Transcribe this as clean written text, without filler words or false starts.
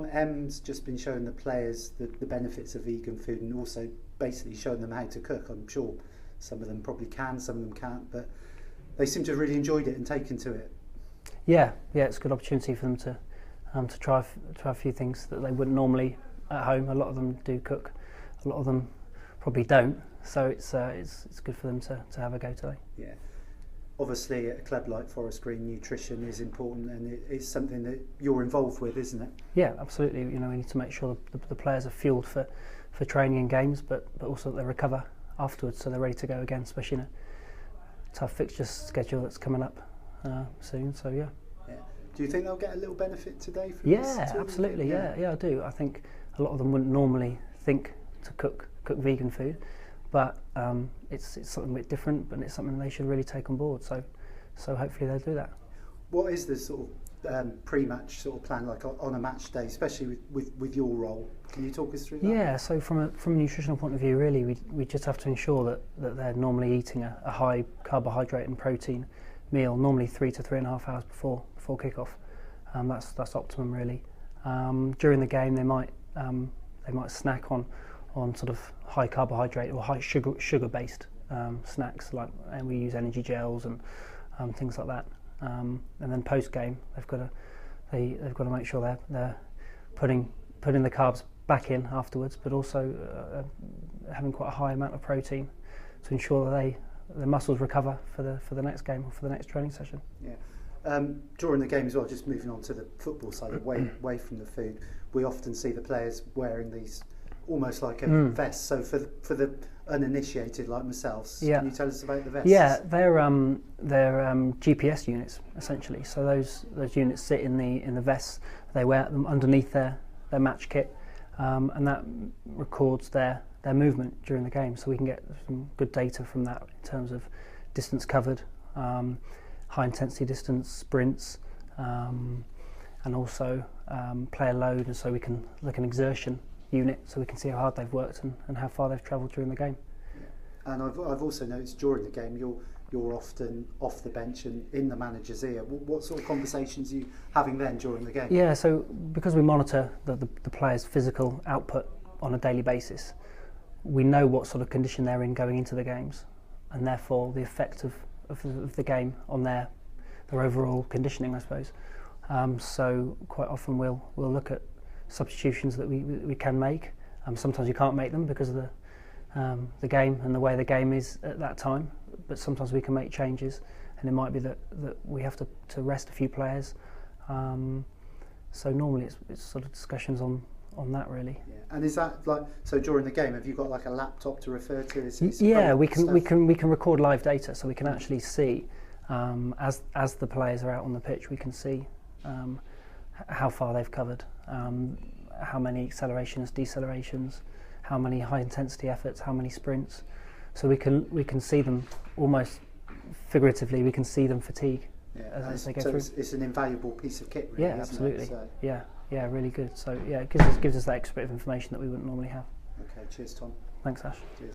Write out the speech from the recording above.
M's just been showing the players the benefits of vegan food and also basically showing them how to cook. I'm sure some of them probably can, some of them can't, but they seem to have really enjoyed it and taken to it. Yeah, it's a good opportunity for them to try a few things that they wouldn't normally at home. A lot of them do cook, a lot of them probably don't. So it's good for them to have a go today. Yeah. Obviously, at a club like Forest Green, nutrition is important, and it's something that you're involved with, isn't it? Yeah, absolutely. You know, we need to make sure the players are fueled for training and games, but also that they recover afterwards, so they're ready to go again, especially in a tough fixture schedule that's coming up soon. So yeah. Do you think they'll get a little benefit today from this? Yeah, absolutely. Yeah, I do. I think a lot of them wouldn't normally think to cook vegan food, but it's something a bit different, but it's something they should really take on board. So hopefully they'll do that. What is the sort of pre-match sort of plan like on a match day, especially with your role? Can you talk us through that? Yeah, so from a nutritional point of view, really, we just have to ensure that they're normally eating a high carbohydrate and protein meal, normally 3 to 3.5 hours before kickoff. That's optimum, really. During the game, they might snack on sort of high carbohydrate or high sugar based snacks, and we use energy gels and things like that. And then post game, they've got to make sure they're putting the carbs back in afterwards, but also having quite a high amount of protein to ensure that the muscles recover for the next game or for the next training session. Yeah. During the game as well, just moving on to the football side, away from the food, we often see the players wearing these almost like a vest. So for the uninitiated like myself, can you tell us about the vests? Yeah, they're GPS units essentially. So those units sit in the vests. They wear them underneath their match kit, and that records their movement during the game. So we can get some good data from that in terms of distance covered, high intensity distance, sprints, and also player load, and so we can look at exertion unit, so we can see how hard they've worked and how far they've travelled during the game. Yeah. And I've also noticed during the game you're often off the bench and in the manager's ear. What sort of conversations are you having then during the game? Yeah, so because we monitor the players' physical output on a daily basis, we know what sort of condition they're in going into the games, and therefore the effect of the game on their overall conditioning, I suppose. So quite often we'll look at substitutions that we can make. Sometimes you can't make them because of the game and the way the game is at that time, but sometimes we can make changes, and it might be that we have to rest a few players. So normally it's sort of discussions on that, really. Yeah. And is that like, so during the game, have you got like a laptop to refer to? Yeah, we can record live data, so we can actually see as the players are out on the pitch, we can see how far they've covered, how many accelerations, decelerations, how many high intensity efforts, how many sprints. So we can see them almost figuratively. We can see them fatigue as they go through. It's an invaluable piece of kit, really. Yeah, absolutely. So. Yeah, really good. So yeah, it gives us that extra bit of information that we wouldn't normally have. Okay, cheers, Tom. Thanks, Ash. Cheers.